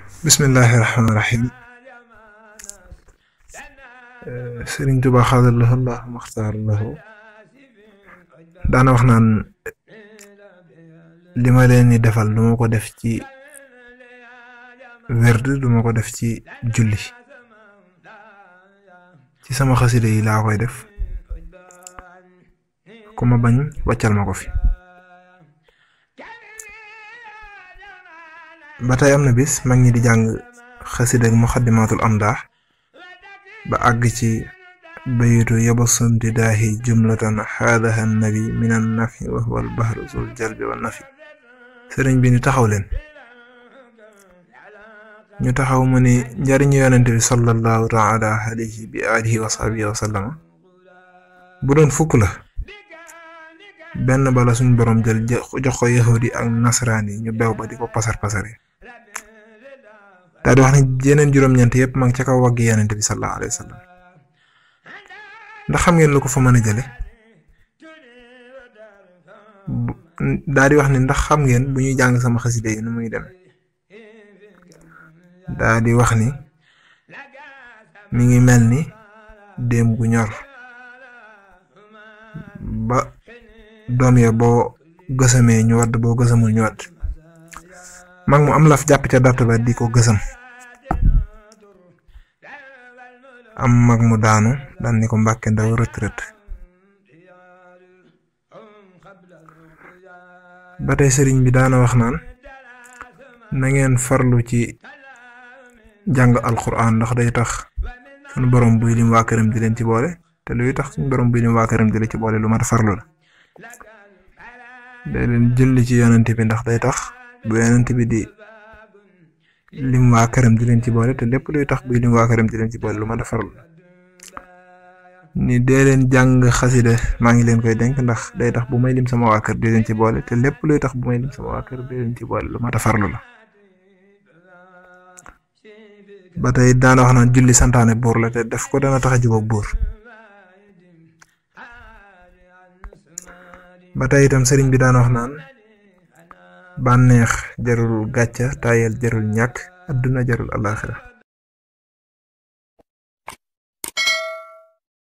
Bismillahirrahmanirrahim. Sëriñ Tuubaa xaadallahu Allahu maxtaar lahu daana wax naan li ma leen di defal duma ko def ci werd duma ko def ci julli ci sama xasida yi laa koy def ku ma bañ wàccal ma ko fi. ba tey am na bis mag ñi di jàng xasida ak muxaddimatul amdaax ba àgg ci bayitu yabasunti daahi jumlatan xaadaha nabi minan nafi wa huwa al bahru zul jalbi wa nafi. sëriñ bi ni taxaw leen ñu taxaw mu ni njariñu yonente bi sallallahu taala alayhi bi alihi wa sahbihi wa sallama bu doon fukk la benn bala suñ borom jël jox ko yahudi ak nasraan yi ñu bew ba di ko pasar pasare daal di wax ni yeneen juróom-ñeent yëpp ma ngi ca kaw waggi yonente bi sallallahu alayhi wa sallam ndax xam ngeen lu ko fa mën a jële daal di wax ni ndax xam ngeen bu ñuy jàng sama xasida yi nu muy dem daal di wax ni mi ngi mel ni déem gu ñor ba doom ya boo gësamee ñu wadd boo gësamul ñu wadd mag mu am laf jàpp ca dàtt ba di ko gësam am mag mu daanu daan ni ko mbàkke ndaw rët rët. ba tey sëriñ bi daana wax naan na ngeen farlu ci jàng alquran ndax day tax suñu borom buy lim waa këram di leen ci boole te luy tax suñu borom buy lim waa këram di leen ci boole lu mat a farlu la. day leen julli ci yonent bi ndax day tax bu yonent bi di lim waa këram di leen ci boole te lépp luy tax buy lim waa këram di leen ci boole lu mat a farlu la. ni dee leen jàng xasida maa ngi leen koy dénk ndax day tax bu may lim sama waa kër di leen ci boole te lépp luy tax bu may lim sama waa kër di leen ci boole lu mat a farlu la. ba tey daana wax naan julli santaane buur la te def ko dana tax a jubóog buur. ba tey itam sëriñ bi daana wax naan bànneex jarul gàcca tayel jarul ñàkk adduna jarul alaxira